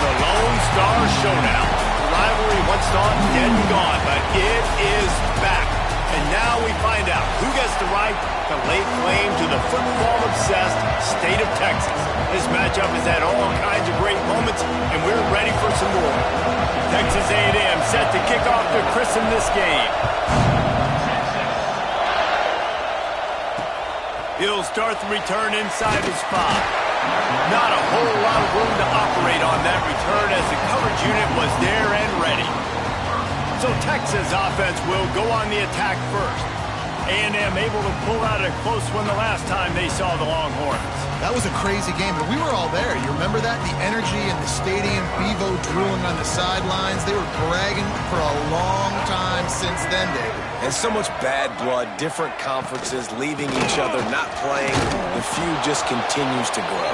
The Lone Star Showdown. The rivalry once thought dead and gone, but it is back. And now we find out who gets the right to lay claim to the football-obsessed state of Texas. This matchup has had all kinds of great moments, and we're ready for some more. Texas A&M set to kick off to christen this game. He'll start the return inside his 5. Not a whole lot of room to operate on that return as the coverage unit was there and ready. So Texas offense will go on the attack first. A&M able to pull out a close one the last time they saw the Longhorns. That was a crazy game, but we were all there. You remember that? The energy in the stadium, Bevo drooling on the sidelines. They were bragging for a long time since then, David. And so much bad blood, different conferences, leaving each other, not playing. The feud just continues to grow.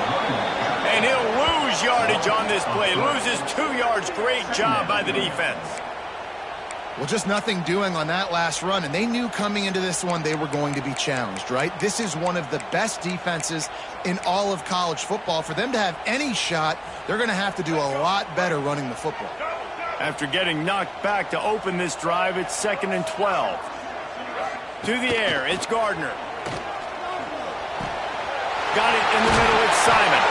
And he'll lose yardage on this play. Loses 2 yards. Great job by the defense. Well, just nothing doing on that last run, and they knew coming into this one they were going to be challenged, right? This is one of the best defenses in all of college football. For them to have any shot, they're going to have to do a lot better running the football. After getting knocked back to open this drive, it's 2nd and 12. To the air, it's Gardner. Got it in the middle, it's Simon.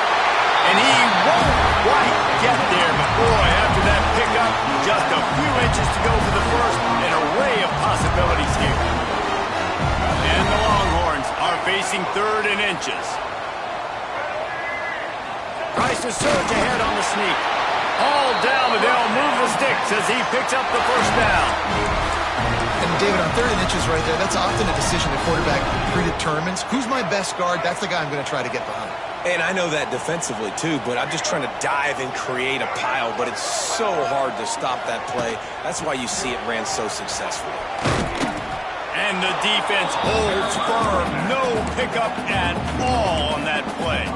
And he won't quite get there, but boy, after that pickup, just a few inches to go for the first. An array of possibilities here. And the Longhorns are facing 3rd and inches. Tries to surge ahead on the sneak. All down, but they'll move the sticks as he picks up the first down. And David, on 3rd and inches right there, that's often a decision the quarterback predetermines. Who's my best guard? That's the guy I'm going to try to get behind. And I know that defensively, too, but I'm just trying to dive and create a pile, but it's so hard to stop that play. That's why you see it ran so successfully. And the defense holds firm. No pickup at all on that play.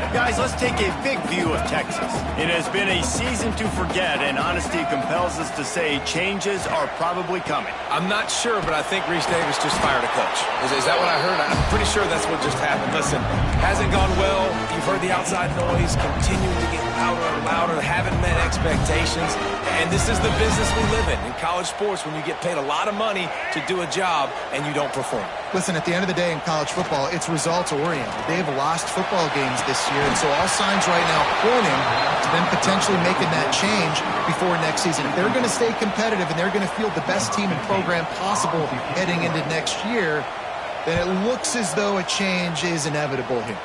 Guys, let's take a big view of Texas. It has been a season to forget, and honesty compels us to say changes are probably coming. I'm not sure, but I think Reese Davis just fired a coach. Is that what I heard? I'm pretty sure that's what just happened. Listen, hasn't gone well. You've heard the outside noise, continuing to get louder and louder, haven't met expectations. And this is the business we live in college sports, when you get paid a lot of money to do a job and you don't perform. Listen, at the end of the day in college football, it's results-oriented. They have lost football games this year, and so all signs right now pointing to them potentially making that change before next season. If they're going to stay competitive and they're going to field the best team and program possible heading into next year, then it looks as though a change is inevitable here.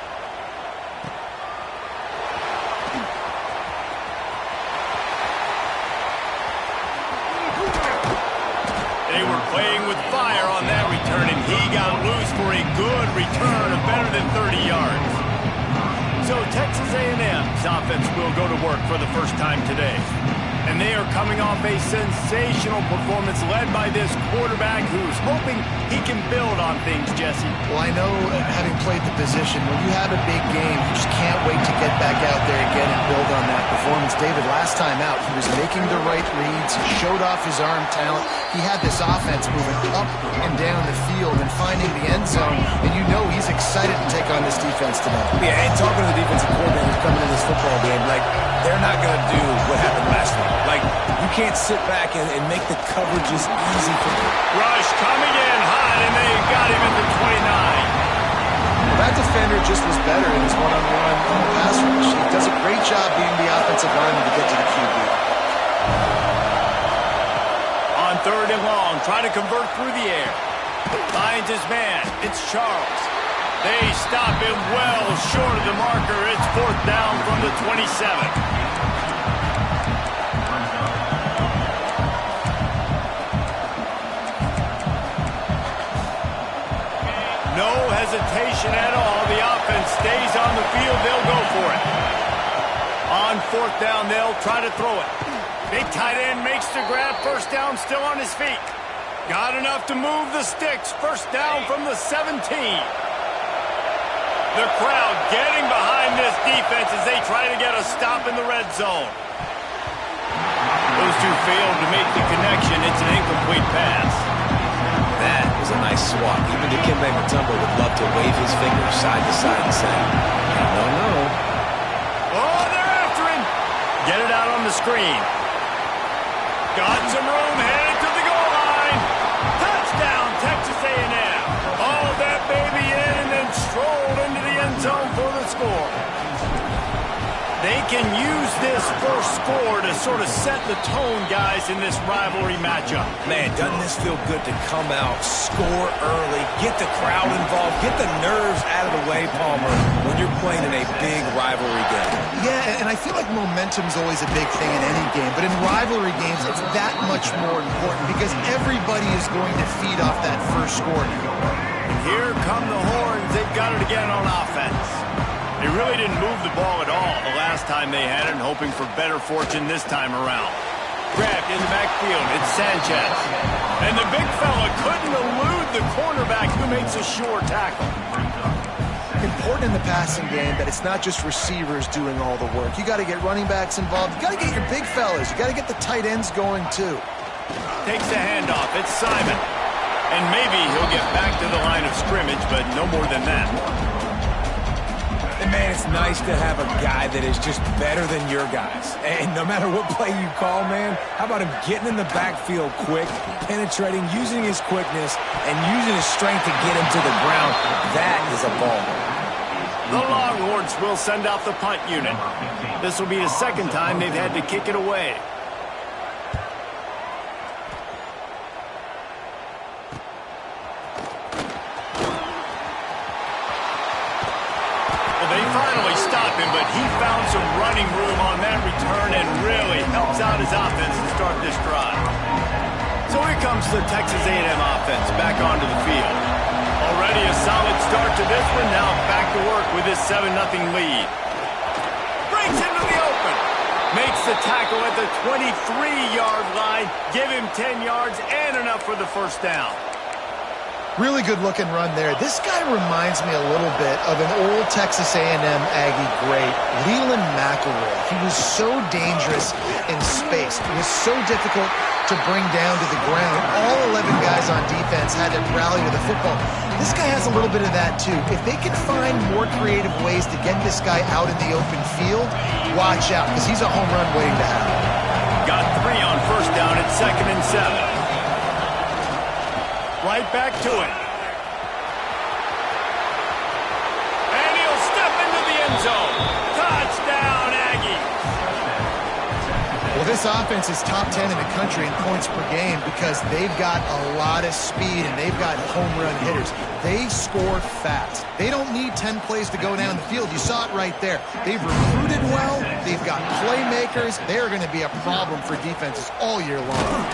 They were playing with fire on that return, and he got loose for a good return of better than 30 yards. So Texas A&M's offense will go to work for the first time today. And they are coming off a sensational performance led by this quarterback who's hoping he can build on things, Jesse. Well, I know, having played the position, when you have a big game, you just can't wait to get back out there again and build on that performance. David, last time out, he was making the right reads. He showed off his arm talent. He had this offense moving up and down the field and finding the end zone. And you know he's excited to take on this defense tonight. Yeah, and talking to the defensive coordinators coming in this football game, like, they're not going to do what happened last week. Like, you can't sit back and make the coverages easy for them. Rush coming in hot, and they got him at the 29. Well, that defender just was better in his one-on-one pass rush. He does a great job being the offensive lineman to get to the QB. On 3rd and long, trying to convert through the air. Finds his man. It's Charles. They stop him well short of the marker. It's 4th down from the 27. No hesitation at all. The offense stays on the field. They'll go for it. On 4th down, they'll try to throw it. Big tight end makes the grab. First down, still on his feet. Got enough to move the sticks. First down from the 17. The crowd getting behind this defense as they try to get a stop in the red zone. Those two failed to make the connection. It's an incomplete pass. That was a nice swat. Even Dikembe Mutombo would love to wave his fingers side to side and say, no, no. Oh, they're after him. Get it out on the screen. Got some room, headed to the goal line. Touchdown, Texas A&M. Haul that baby in and then stroll into the end zone for the score. They can use this first score to sort of set the tone, guys, in this rivalry matchup. Man, doesn't this feel good to come out, score early, get the crowd involved, get the nerves out of the way, Palmer, when you're playing in a big rivalry game. Yeah, and I feel like momentum's always a big thing in any game, but in rivalry games, it's that much more important because everybody is going to feed off that first score now. Here come the horns. They've got it again on offense. They really didn't move the ball at all the last time they had it, hoping for better fortune this time around. Grabbed in the backfield, it's Sanchez. And the big fella couldn't elude the cornerback who makes a sure tackle. Important in the passing game that it's not just receivers doing all the work. You got to get running backs involved. You got to get your big fellas. You got to get the tight ends going too. Takes the handoff. It's Simon. And maybe he'll get back to the line of scrimmage, but no more than that. And man, it's nice to have a guy that is just better than your guys. And no matter what play you call, man, how about him getting in the backfield quick, penetrating, using his quickness, and using his strength to get him to the ground? That is a ball. The Longhorns will send out the punt unit. This will be the second time they've had to kick it away. They finally stopped him, but he found some running room on that return and really helps out his offense to start this drive. So here comes the Texas A&M offense back onto the field. Already a solid start to this one. Now back to work with this 7-0 lead. Breaks into the open. Makes the tackle at the 23-yard line. Give him 10 yards and enough for the first down. Really good looking run there. This guy reminds me a little bit of an old Texas A&M Aggie great, Leland McElroy. He was so dangerous in space. It was so difficult to bring down to the ground. All 11 guys on defense had to rally to the football. This guy has a little bit of that too. If they can find more creative ways to get this guy out in the open field, watch out, because he's a home run waiting to happen. Got 3 on first down at 2nd and 7. Right back to it. And he'll step into the end zone. Touchdown, Aggies. Well, this offense is top 10 in the country in points per game because they've got a lot of speed and they've got home run hitters. They score fast. They don't need 10 plays to go down the field. You saw it right there. They've recruited well. They've got playmakers. They're going to be a problem for defenses all year long.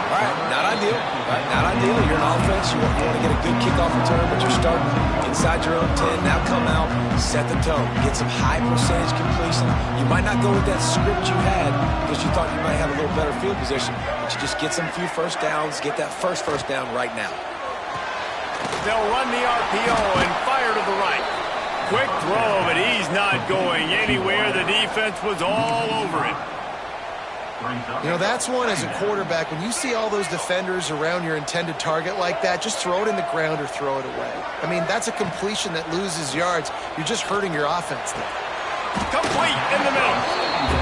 All right, not ideal. Right, not ideal. You're an offense. You want to get a good kickoff return, but you're starting inside your own 10. Now come out, set the tone, get some high percentage completion. You might not go with that script you had because you thought you might have a little better field position, but you just get some few first downs, get that first down right now. They'll run the RPO and fire to the right. Quick throw, but he's not going anywhere. The defense was all over it. You know, that's one as a quarterback. When you see all those defenders around your intended target like that, just throw it in the ground or throw it away. I mean, that's a completion that loses yards. You're just hurting your offense there. Complete in the middle.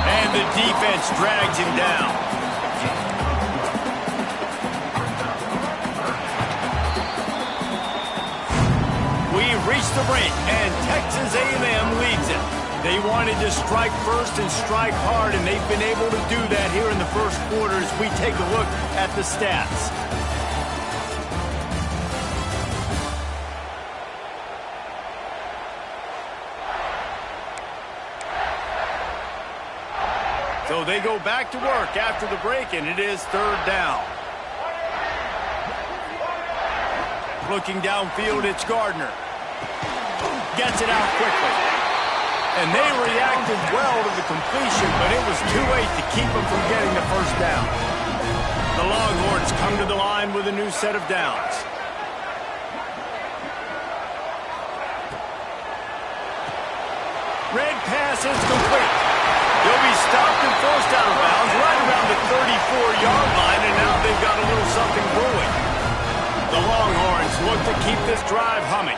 And the defense drags him down. We've reached the break, and Texas A&M leads it. They wanted to strike first and strike hard, and they've been able to do that here in the first quarter as we take a look at the stats. So they go back to work after the break, and it is 3rd down. Looking downfield, it's Gardner. Gets it out quickly. And they reacted well to the completion, but it was too late to keep them from getting the first down. The Longhorns come to the line with a new set of downs. Red pass is complete. He'll be stopped and forced out of bounds right around the 34-yard line, and now they've got a little something brewing. The Longhorns look to keep this drive humming.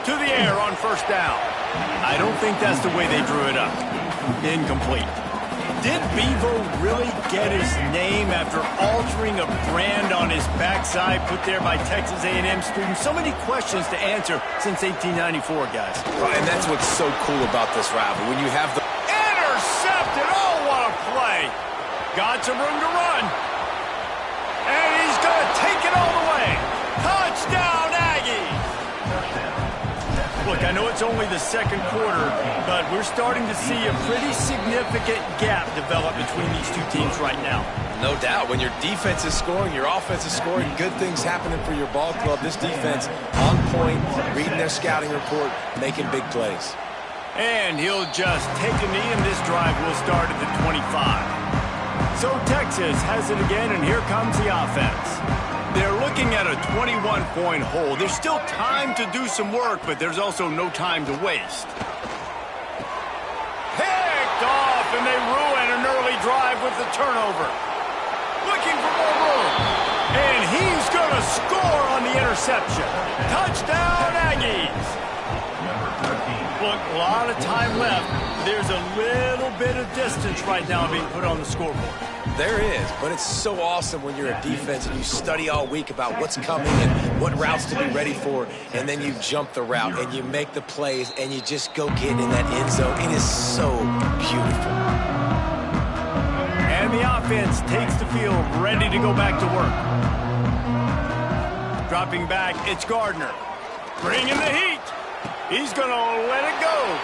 To the air on first down. I don't think that's the way they drew it up. Incomplete. Did Bevo really get his name after altering a brand on his backside put there by Texas A&M students? So many questions to answer since 1894, guys. Right, and that's what's so cool about this rivalry. When you have the... Intercepted! Oh, what a play! Got some room to run. And he's going to take it all the way. Touchdown, Aggies! Look, I know it's only the second quarter, but we're starting to see a pretty significant gap develop between these two teams right now. No doubt. When your defense is scoring, your offense is scoring, good things happening for your ball club. This defense on point, reading their scouting report, making big plays. And he'll just take a knee, and this drive will start at the 25. So Texas has it again, and here comes the offense. They're looking at a 21-point hole. There's still time to do some work, but there's also no time to waste. Picked off, and they ruin an early drive with the turnover. Looking for more room. And he's going to score on the interception. Touchdown, Aggies. Look, a lot of time left. There's a little bit of distance right now being put on the scoreboard. There is, but it's so awesome when you're a defense and you study all week about what's coming and what routes to be ready for, and then you jump the route and you make the plays and you just go get in that end zone. It is so beautiful. And the offense takes the field, ready to go back to work. Dropping back, it's Gardner. Bringing the heat. He's going to let it go.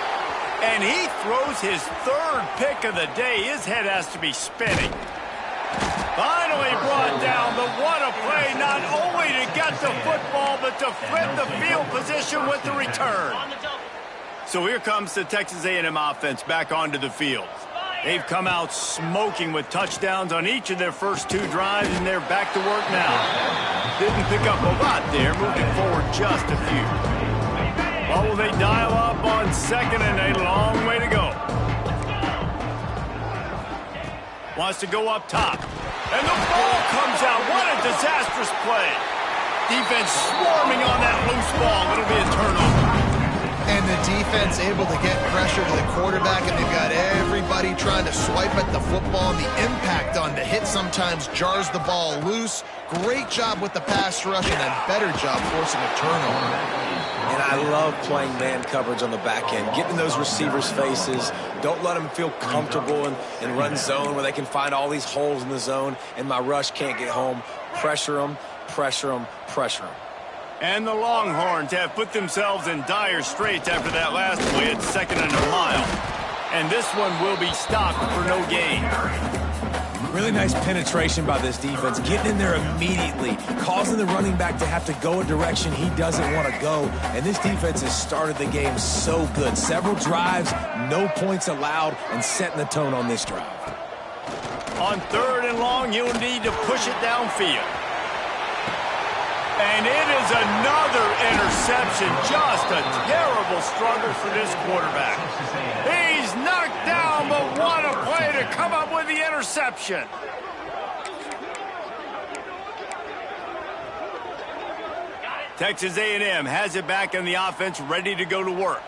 And he throws his third pick of the day. His head has to be spinning. Finally brought down, but what a play, not only to get the football, but to flip the field position with the return. So here comes the Texas A&M offense back onto the field. They've come out smoking with touchdowns on each of their first two drives, and they're back to work now. Didn't pick up a lot there, moving forward just a few. What will they dial up on second, and a long way to go. Wants to go up top. And the ball comes out. What a disastrous play. Defense swarming on that loose ball. It'll be a turnover. And the defense able to get pressure to the quarterback, and they've got everybody trying to swipe at the football, and the impact on the hit sometimes jars the ball loose. Great job with the pass rush, and a better job forcing a turnover. And I love playing man coverage on the back end, getting those receivers' faces. Don't let them feel comfortable in run zone where they can find all these holes in the zone, and my rush can't get home. Pressure them, pressure them, pressure them. And the Longhorns have put themselves in dire straits after that last play at second and a mile. And this one will be stopped for no gain. Really nice penetration by this defense, getting in there immediately, causing the running back to have to go a direction he doesn't want to go. And this defense has started the game so good. Several drives, no points allowed, and setting the tone on this drive. On third and long, you'll need to push it downfield. And it is another interception. Just a terrible struggle for this quarterback. He's knocked down, but what a play to come up with the interception. Texas A&M has it back in the offense, ready to go to work.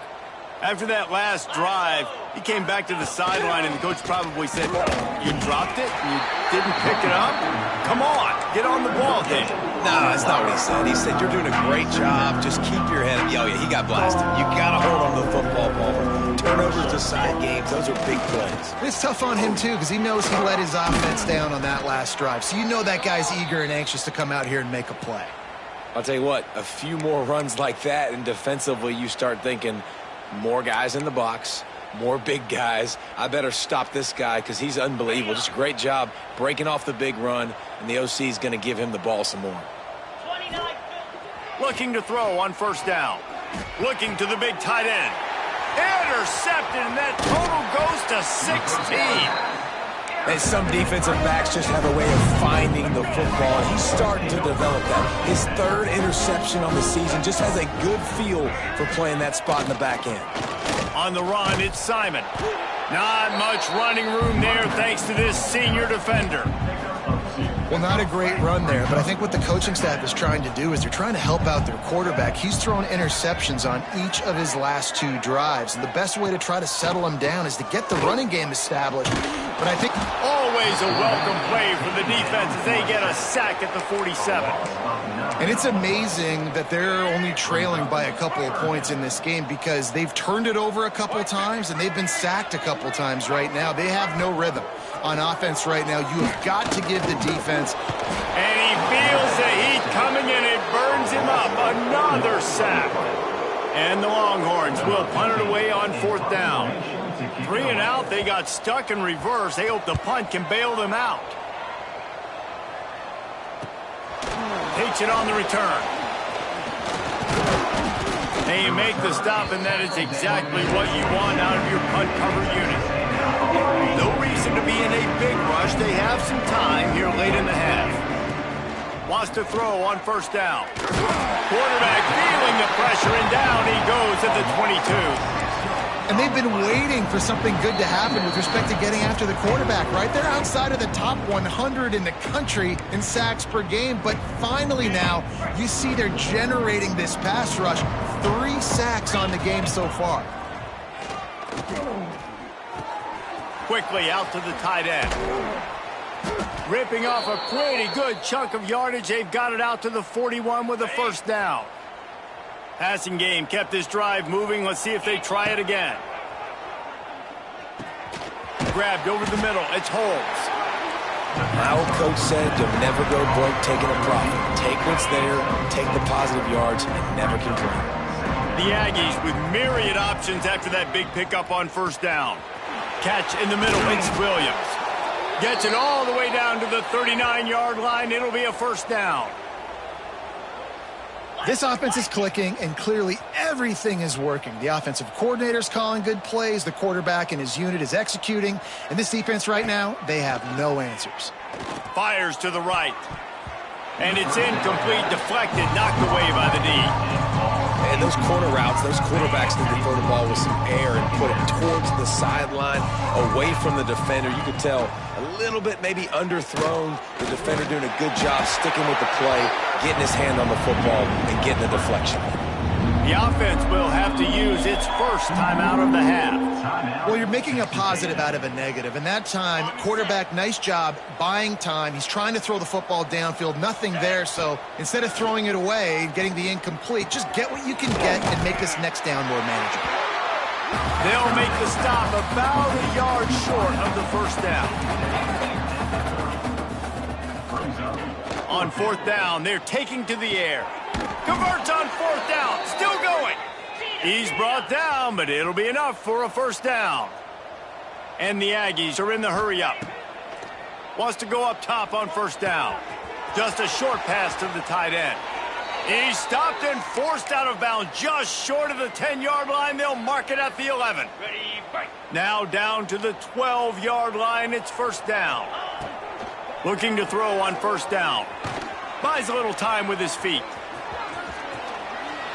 After that last drive, he came back to the sideline, and the coach probably said, "You dropped it? You didn't pick it up? Come on, get on the ball then." No, that's not what he said. He said, "You're doing a great job. Just keep your head up." Yeah, he got blasted. You got to hold on to the football ball. Turnovers decide games. Those are big plays. It's tough on him, too, because he knows he let his offense down on that last drive. So you know that guy's eager and anxious to come out here and make a play. I'll tell you what, a few more runs like that, and defensively you start thinking, more guys in the box, more big guys. I better stop this guy because he's unbelievable. Just a great job breaking off the big run, and the OC is going to give him the ball some more. Looking to throw on first down. Looking to the big tight end. Intercepted, and that total goes to 16. And some defensive backs just have a way of finding the football. He's starting to develop that. His third interception on the season, just has a good feel for playing that spot in the back end. On the run, it's Simon. Not much running room there thanks to this senior defender. Well, not a great run there, but I think what the coaching staff is trying to do is they're trying to help out their quarterback. He's thrown interceptions on each of his last 2 drives, and the best way to try to settle him down is to get the running game established. But I think always a welcome play for the defense as they get a sack at the 47. And it's amazing that they're only trailing by a couple of points in this game because they've turned it over a couple times and they've been sacked a couple times right now. They have no rhythm on offense right now. You have got to give the defense. And he feels the heat coming and it burns him up. Another sack. And the Longhorns will punt it away on 4th down. 3 and out. They got stuck in reverse. They hope the punt can bail them out. Takes it on the return. They make the stop, and that is exactly what you want out of your punt cover unit. No reason to be in a big rush. They have some time here late in the half. Wants to throw on 1st down. Quarterback feeling the pressure, and down he goes at the 22. And they've been waiting for something good to happen with respect to getting after the quarterback, right? They're outside of the top 100 in the country in sacks per game, but finally now you see they're generating this pass rush. 3 sacks on the game so far. Quickly out to the tight end. Ripping off a pretty good chunk of yardage. They've got it out to the 41 with a 1st down. Passing game kept this drive moving. Let's see if they try it again. Grabbed over the middle. It's Holmes. My old coach said you'll never go broke taking a profit. Take what's there, take the positive yards, and never complain. The Aggies with myriad options after that big pickup on 1st down. Catch in the middle. It's Williams. Gets it all the way down to the 39-yard line. It'll be a 1st down. This offense is clicking, and clearly everything is working. The offensive coordinator's calling good plays. The quarterback and his unit is executing. And this defense right now, they have no answers. Fires to the right. And it's incomplete, deflected, knocked away by the D. And those corner routes, those quarterbacks need to throw the ball with some air and put it towards the sideline, away from the defender. You could tell a little bit maybe underthrown. The defender doing a good job sticking with the play, getting his hand on the football, and getting the deflection. The offense will have to use its first timeout of the half. Well, you're making a positive out of a negative. And that time, quarterback, nice job buying time. He's trying to throw the football downfield. Nothing there. So instead of throwing it away and getting the incomplete, just get what you can get and make this next down more manageable. They'll make the stop about a yard short of the 1st down. On 4th down, they're taking to the air. Converts on 4th down. Still going. He's brought down, but it'll be enough for a 1st down. And the Aggies are in the hurry-up. Wants to go up top on 1st down. Just a short pass to the tight end. He's stopped and forced out of bounds just short of the 10-yard line. They'll mark it at the 11. Now down to the 12-yard line. It's 1st down. Looking to throw on 1st down. Buys a little time with his feet.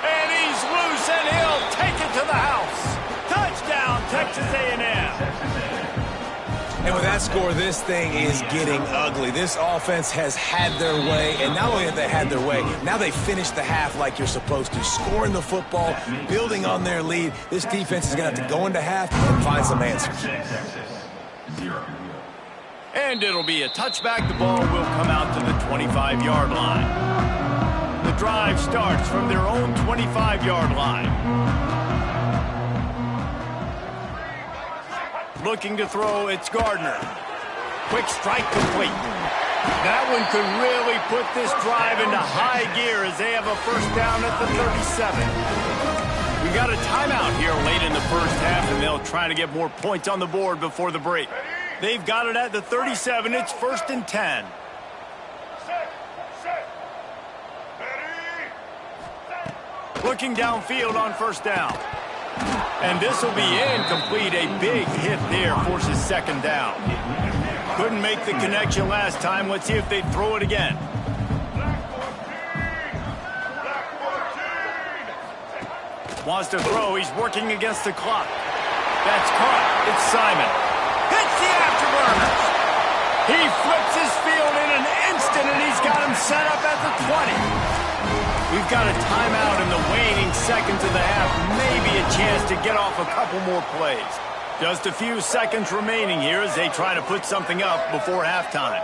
And he's loose, and he'll take it to the house. Touchdown, Texas A&M. And with that score, this thing is getting ugly. This offense has had their way, and not only have they had their way, now they finished the half like you're supposed to, scoring the football, building on their lead. This defense is going to have to go into half and find some answers. And it'll be a touchback. The ball will come out to the 25-yard line. The drive starts from their own 25-yard line. Looking to throw, it's Gardner. Quick strike complete. That one could really put this drive into high gear as they have a 1st down at the 37. We got a timeout here late in the 1st half, and they'll try to get more points on the board before the break. They've got it at the 37. It's 1st and 10. Looking downfield on 1st down. And this will be incomplete. A big hit there forces 2nd down. Couldn't make the connection last time. Let's see if they throw it again. Wants to throw. He's working against the clock. That's caught. It's Simon. Hits the afterburners. He flips his field in an instant. Houston, and he's got him set up at the 20. We've got a timeout in the waning seconds of the half. Maybe a chance to get off a couple more plays. Just a few seconds remaining here as they try to put something up before halftime.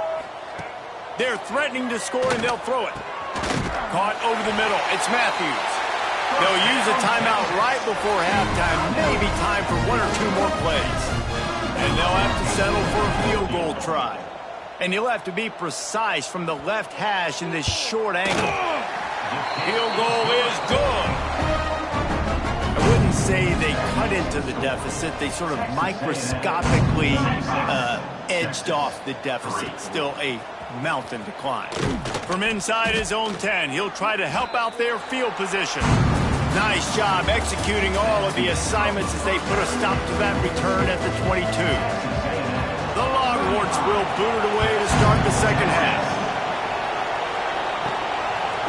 They're threatening to score, and they'll throw it. Caught over the middle. It's Matthews. They'll use a timeout right before halftime. Maybe time for one or two more plays. And they'll have to settle for a field goal try. And he'll have to be precise from the left hash in this short angle. Field goal is good. I wouldn't say they cut into the deficit. They sort of microscopically edged off the deficit. Still a mountain to climb. From inside his own 10, he'll try to help out their field position. Nice job executing all of the assignments as they put a stop to that return at the 22. The Longhorns will boot it away to start the second half.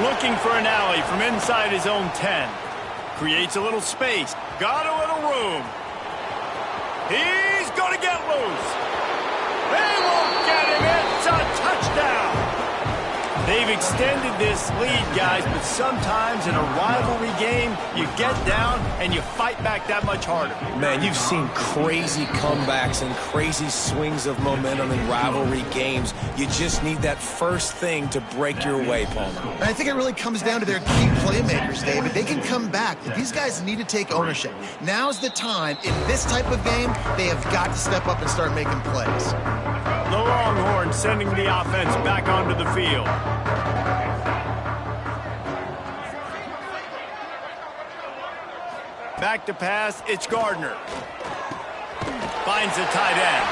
Looking for an alley from inside his own 10. Creates a little space. Got a little room. He's going to get loose. They won't get him. It's a touchdown. They've extended this lead, guys, but sometimes in a rivalry game, you get down and you fight back that much harder. Man, you've seen crazy comebacks and crazy swings of momentum in rivalry games. You just need that first thing to break your way, Palmer. And I think it really comes down to their key playmakers, David. They can come back, but these guys need to take ownership. Now's the time. In this type of game, they have got to step up and start making plays. The Longhorns sending the offense back onto the field. Back to pass, it's Gardner. Finds the tight end.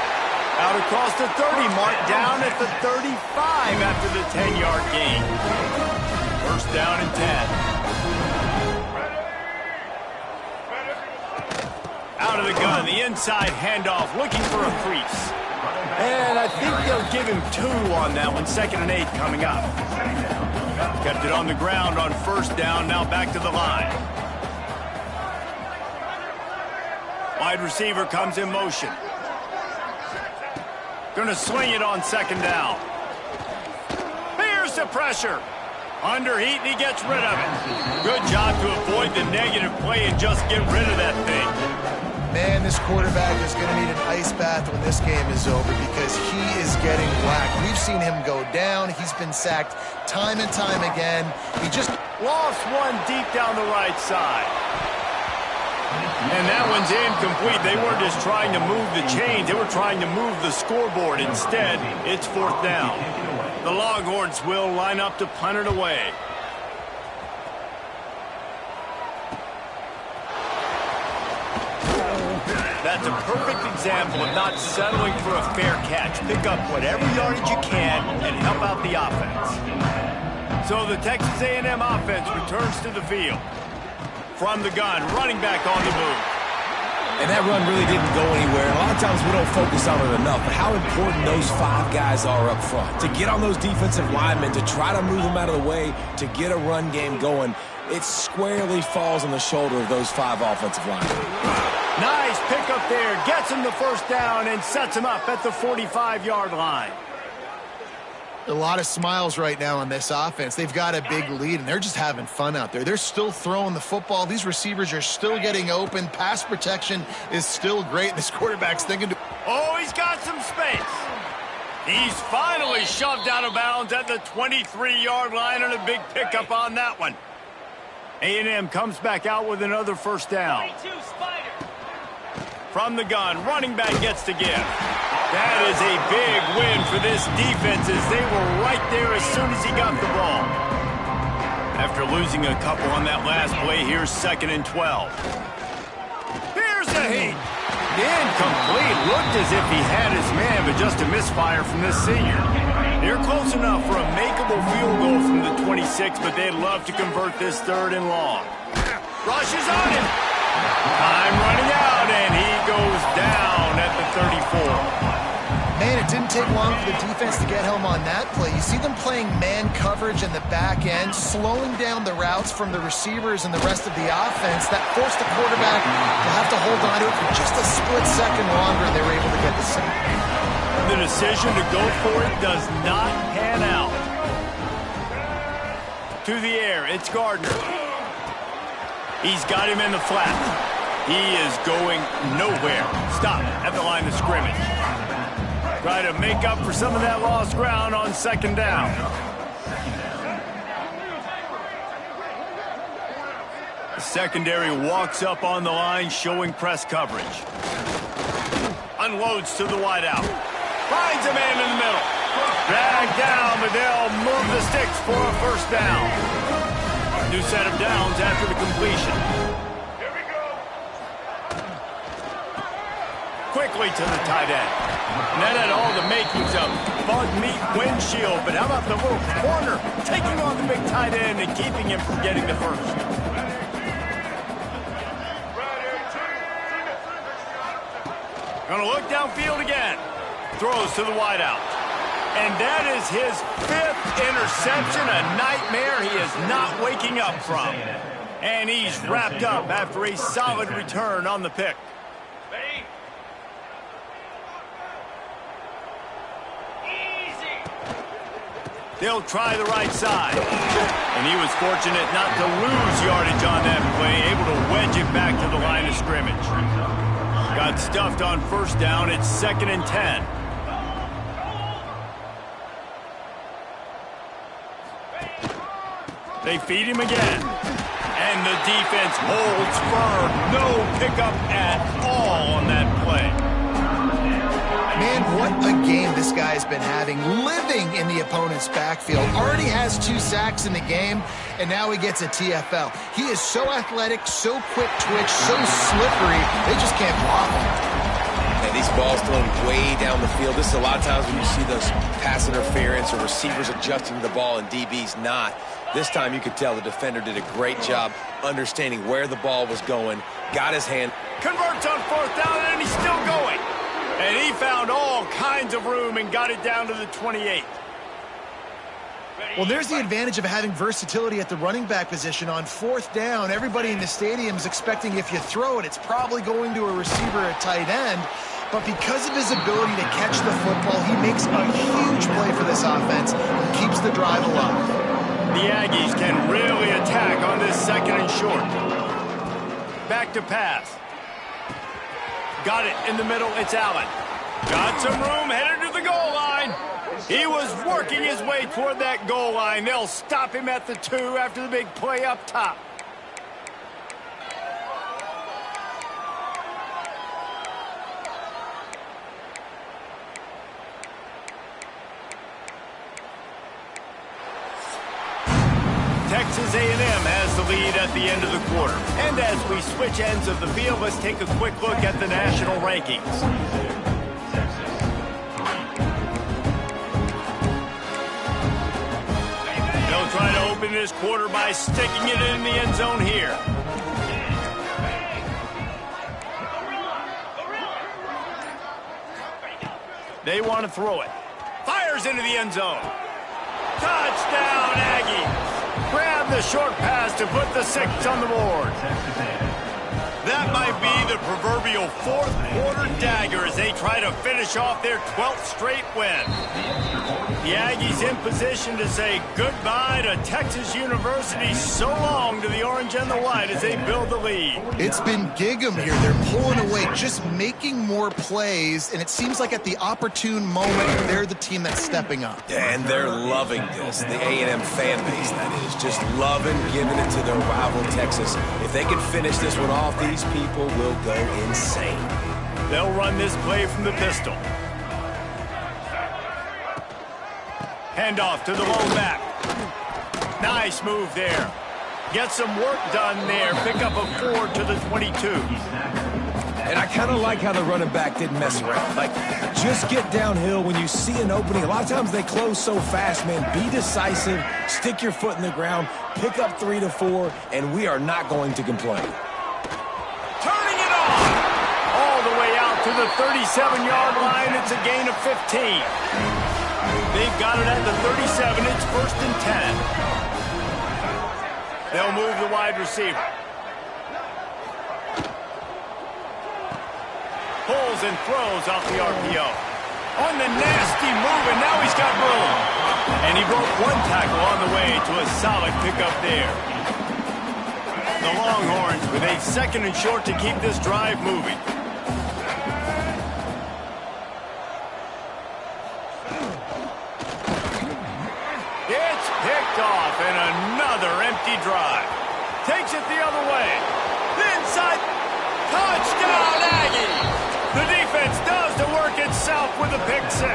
Out across the 30 mark, down at the 35 after the 10-yard gain. First down and 10. Out of the gun, the inside handoff, looking for a crease. And I think they'll give him 2 on that one, 2nd and 8 coming up. Kept it on the ground on first down, now back to the line. Wide receiver comes in motion. Gonna swing it on 2nd down. Here's the pressure. Under heat, and he gets rid of it. Good job to avoid the negative play and just get rid of that thing. Man, this quarterback is going to need an ice bath when this game is over because he is getting whacked. We've seen him go down. He's been sacked time and time again. He just lost one deep down the right side. And that one's incomplete. They weren't just trying to move the chains. They were trying to move the scoreboard. Instead, it's 4th down. The Longhorns will line up to punt it away. That's a perfect example of not settling for a fair catch. Pick up whatever yardage you can and help out the offense. So the Texas A&M offense returns to the field. From the gun, running back on the move. And that run really didn't go anywhere. A lot of times we don't focus on it enough, but how important those 5 guys are up front. To get on those defensive linemen, to try to move them out of the way, to get a run game going, it squarely falls on the shoulder of those 5 offensive linemen. Nice pickup there. Gets him the first down and sets him up at the 45-yard line. A lot of smiles right now on this offense. They've got a big lead, and they're just having fun out there. They're still throwing the football. These receivers are still getting open. Pass protection is still great. This quarterback's thinking, oh, he's got some space. He's finally shoved out of bounds at the 23-yard line, and a big pickup on that one. A&M comes back out with another first down. From the gun, running back gets to give. That is a big win for this defense as they were right there as soon as he got the ball. After losing a couple on that last play, here's 2nd and 12. Here's the heat. Incomplete. Looked as if he had his man, but just a misfire from this senior. They're close enough for a makeable field goal from the 26, but they'd love to convert this 3rd and long. Rushes on him. Time running out, and he goes down at the 34. man, it didn't take long for the defense to get home on that play. You see them playing man coverage in the back end, slowing down the routes from the receivers and the rest of the offense. That forced the quarterback to have to hold on to it for just a split second longer, and they were able to get the sack. The decision to go for it does not pan out. through the air. It's Gardner. He's got him in the flat. He is going nowhere. Stop at the line of scrimmage. Try to make up for some of that lost ground on second down. The secondary walks up on the line, showing press coverage. Unloads to the wideout. Finds a man in the middle. Dragged down, but they'll move the sticks for a first down. New set of downs after the completion. Here we go. Quickly to the tight end. And that had all the makings of bug meat windshield, but how about the little corner taking on the big tight end and keeping him from getting the first? Gonna look downfield again. Throws to the wideout. And that is his 5th interception, a nightmare he is not waking up from. And he's wrapped up after a solid return on the pick. They'll try the right side. And he was fortunate not to lose yardage on that play, able to wedge it back to the line of scrimmage. Got stuffed on first down. It's 2nd and 10. They feed him again. And the defense holds firm. No pickup at all on that play. Man, what a game this guy's been having, living in the opponent's backfield. Already has 2 sacks in the game, and now he gets a TFL. He is so athletic, so quick twitch, so slippery, they just can't block him. And these balls thrown way down the field. This is a lot of times when you see those pass interference or receivers adjusting the ball and DBs not. This time you could tell the defender did a great job understanding where the ball was going, got his hand. Converts on 4th down, and he's still going. And he found all kinds of room and got it down to the 28. Well, there's the advantage of having versatility at the running back position. On 4th down, everybody in the stadium is expecting if you throw it, it's probably going to a receiver at tight end. But because of his ability to catch the football, he makes a huge play for this offense and keeps the drive alive. The Aggies can really attack on this 2nd and short. Back to pass. Got it in the middle. It's Allen. Got some room, headed to the goal line. He was working his way toward that goal line. They'll stop him at the 2 after the big play up top. Texas A&M has the lead at the end of the quarter. And as we switch ends of the field, let's take a quick look at the national rankings. They'll try to open this quarter by sticking it in the end zone here. They want to throw it. Fires into the end zone. Touchdown, Aggies. Grab the short pass to put the 6 on the board. That might be the proverbial 4th quarter dagger as they try to finish off their 12th straight win. The Aggies in position to say goodbye to Texas University. So long to the orange and the white as they build the lead. It's been gig-em here. They're pulling away, just making more plays, and it seems like at the opportune moment, they're the team that's stepping up. And they're loving this. The A&M fan base, that is, just loving giving it to their rival Texas. If they can finish this one off, these people will go insane. They'll run this play from the pistol. Handoff to the lone back. Nice move there. Get some work done there. Pick up a 4 to the 22. And I kind of like how the running back didn't mess around. Like, just get downhill when you see an opening. A lot of times they close so fast, man. Be decisive. Stick your foot in the ground. Pick up 3 to 4, and we are not going to complain. Turning it on. All the way out to the 37-yard line. It's a gain of 15. They've got it at the 37. It's 1st and 10. They'll move the wide receiver. Pulls and throws off the RPO. On the nasty move, and now he's got room. And he broke one tackle on the way to a solid pickup there. The Longhorns with a 2nd and short to keep this drive moving. It's picked off, and another empty drive. Takes it the other way. The inside. Touchdown, Aggies! The defense does the work itself with a pick 6.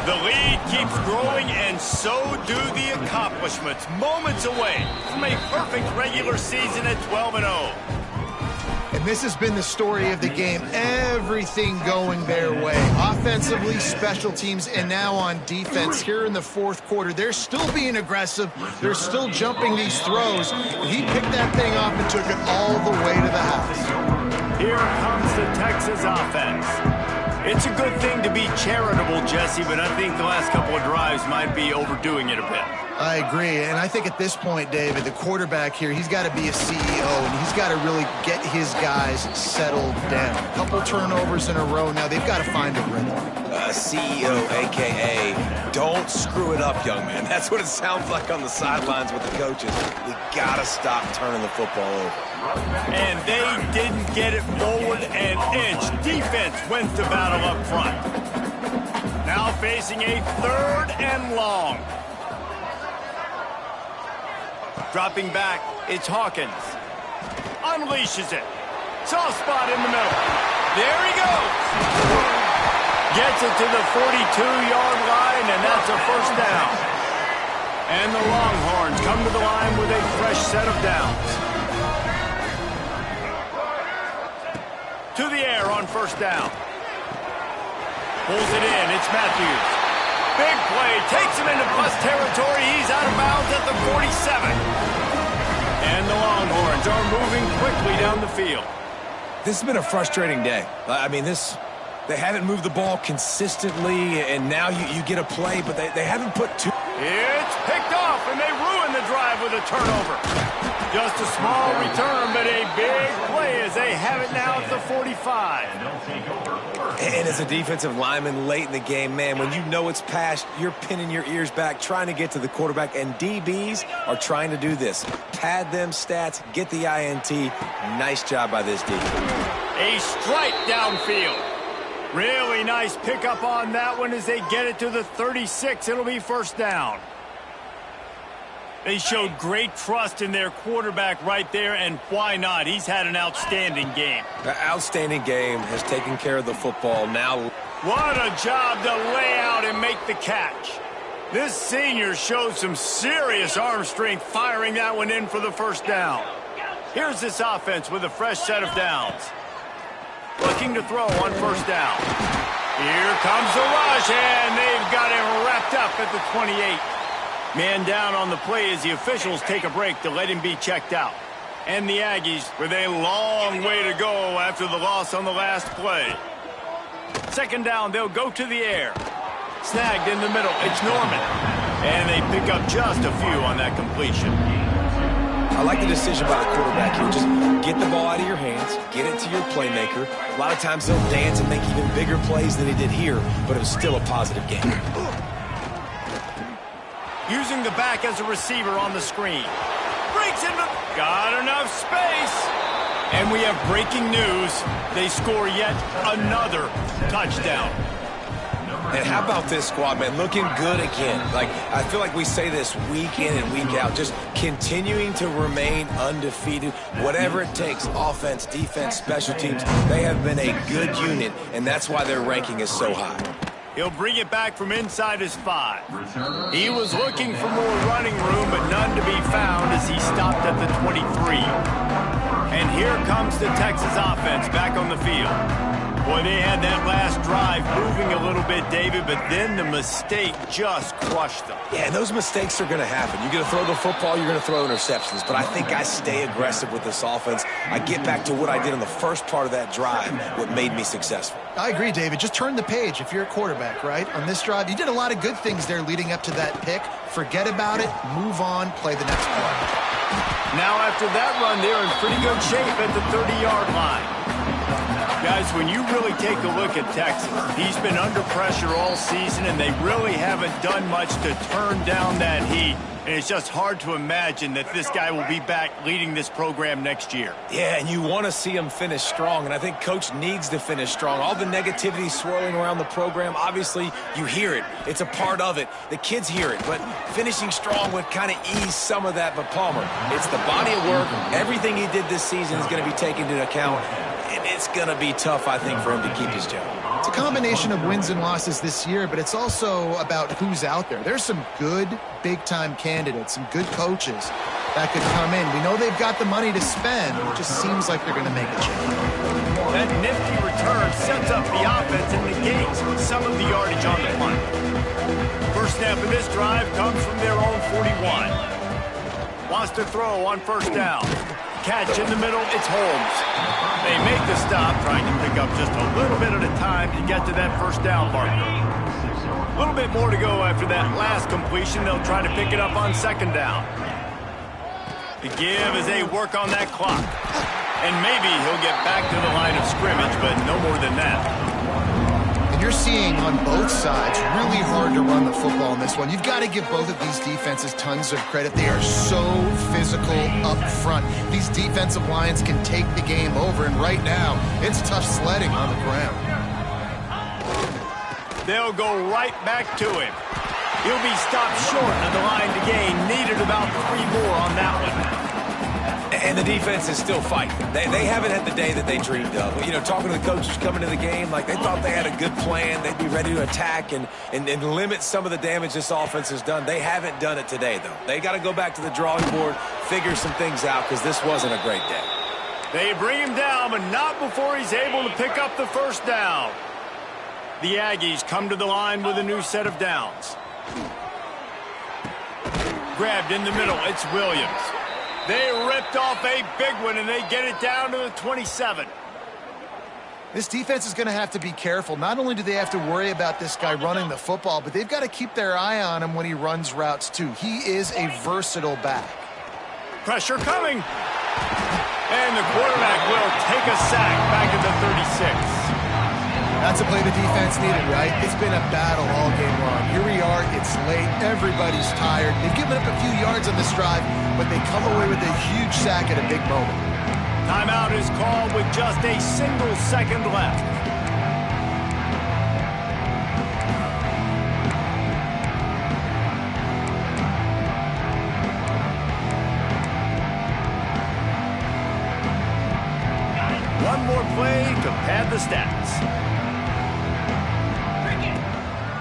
The lead keeps growing, and so do the accomplishments. Moments away from a perfect regular season at 12-0. And this has been the story of the game. Everything going their way. Offensively, special teams, and now on defense here in the 4th quarter. They're still being aggressive. They're still jumping these throws. He picked that thing off and took it all the way to the house. Here comes the Texas offense. It's a good thing to be charitable, Jesse, but I think the last couple of drives might be overdoing it a bit. I agree, and I think at this point, David, the quarterback here, he's got to be a CEO, and he's got to really get his guys settled down. A couple turnovers in a row now. They've got to find a rhythm. CEO, a.k.a. don't screw it up, young man. That's what it sounds like on the sidelines with the coaches. We got to stop turning the football over. And they didn't get it forward an inch. Defense wins the battle up front. Now facing a 3rd and long. Dropping back, it's Hawkins. Unleashes it. Soft spot in the middle. There he goes. Gets it to the 42-yard line, and that's a 1st down. And the Longhorns come to the line with a fresh set of downs. To the air on 1st down. Pulls it in. It's Matthews. Big play. Takes him into plus territory. He's out of bounds at the 47. And the Longhorns are moving quickly down the field. This has been a frustrating day. I mean, they haven't moved the ball consistently, and now you get a play, but they haven't put two. It's picked off, and they ruin the drive with a turnover. Just a small return, but a big play as they have it now at the 45. And as a defensive lineman late in the game, man, when you know it's past, you're pinning your ears back, trying to get to the quarterback, and DBs are trying to do this. Pad them stats, get the INT. Nice job by this defense. A strike downfield. Really nice pickup on that one as they get it to the 36. It'll be 1st down. They showed great trust in their quarterback right there, and why not? He's had an outstanding game. The outstanding game has taken care of the football. Now, what a job to lay out and make the catch. This senior showed some serious arm strength firing that one in for the 1st down. Here's this offense with a fresh set of downs. Looking to throw on 1st down. Here comes the rush, and they've got him wrapped up at the 28. Man down on the play as the officials take a break to let him be checked out. And the Aggies with a long way to go after the loss on the last play. 2nd down, they'll go to the air. Snagged in the middle, it's Norman. And they pick up just a few on that completion. I like the decision by the quarterback here. Just get the ball out of your hands, get it to your playmaker. A lot of times they'll dance and make even bigger plays than he did here, but it was still a positive game. Using the back as a receiver on the screen. Breaks into... Got enough space. And we have breaking news. They score yet another touchdown. And how about this squad, man? Looking good again. I feel like we say this week in and week out, just continuing to remain undefeated. Whatever it takes, offense, defense, special teams, they have been a good unit, and that's why their ranking is so high. He'll bring it back from inside his 5. He was looking for more running room, but none to be found as he stopped at the 23. And here comes the Texas offense back on the field. Boy, they had that last drive moving a little bit, David, but then the mistake just crushed them. Yeah, and those mistakes are going to happen. You're going to throw the football, you're going to throw interceptions. But I think I stay aggressive with this offense. I get back to what I did in the first part of that drive, what made me successful. I agree, David. Just turn the page if you're a quarterback, right? On this drive, you did a lot of good things there leading up to that pick. Forget about it, move on, play the next play. Now after that run, they're in pretty good shape at the 30-yard line. Guys, when you really take a look at Texas, he's been under pressure all season, and they really haven't done much to turn down that heat. And it's just hard to imagine that this guy will be back leading this program next year. Yeah, and you want to see him finish strong, and I think Coach needs to finish strong. All the negativity swirling around the program, obviously, you hear it. It's a part of it. The kids hear it, but finishing strong would kind of ease some of that. But Palmer, it's the body of work. Everything he did this season is going to be taken into account, and it's going to be tough, I think, for him to keep his job. It's a combination of wins and losses this year, but it's also about who's out there. There's some good big-time candidates, some good coaches that could come in. We know they've got the money to spend. It just seems like they're going to make a change. That nifty return sets up the offense and negates some of the yardage on the punt. First snap of this drive comes from their own 41. Wants to throw on first down. Catch in the middle, it's Holmes. They make the stop, trying to pick up just a little bit at a time to get to that first down marker. A little bit more to go after that last completion. They'll try to pick it up on second down. The give as they work on that clock. And maybe he'll get back to the line of scrimmage, but no more than that. You're seeing on both sides really hard to run the football in this one. You've got to give both of these defenses tons of credit. They are so physical up front. These defensive lines can take the game over, and right now, it's tough sledding on the ground. They'll go right back to him. He'll be stopped short of the line to gain. Needed about 3 more on that one. And the defense is still fighting. They haven't had the day that they dreamed of. You know, talking to the coaches coming to the game, like they thought they had a good plan. They'd be ready to attack and limit some of the damage this offense has done. They haven't done it today, though. They got to go back to the drawing board, figure some things out, because this wasn't a great day. They bring him down, but not before he's able to pick up the first down. The Aggies come to the line with a new set of downs. Grabbed in the middle, it's Williams. They ripped off a big one, and they get it down to the 27. This defense is going to have to be careful. Not only do they have to worry about this guy running the football, but they've got to keep their eye on him when he runs routes, too. He is a versatile back. Pressure coming. And the quarterback will take a sack back at the 36. That's a play the defense needed, right? It's been a battle all game long. Here we are, it's late, everybody's tired. They've given up a few yards on this drive, but they come away with a huge sack at a big moment. Timeout is called with just a single second left. One more play to pad the stats.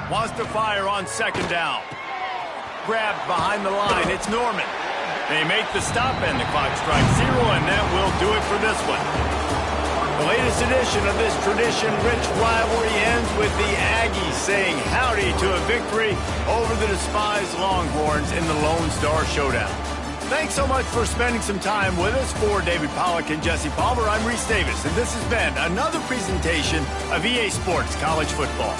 Wants to fire on second down. Grabbed behind the line. It's Norman. They make the stop, and the clock strikes 0, and that will do it for this one. The latest edition of this tradition-rich rivalry ends with the Aggies saying howdy to a victory over the despised Longhorns in the Lone Star Showdown. Thanks so much for spending some time with us. For David Pollack and Jesse Palmer, I'm Reese Davis, and this has been another presentation of EA Sports College Football.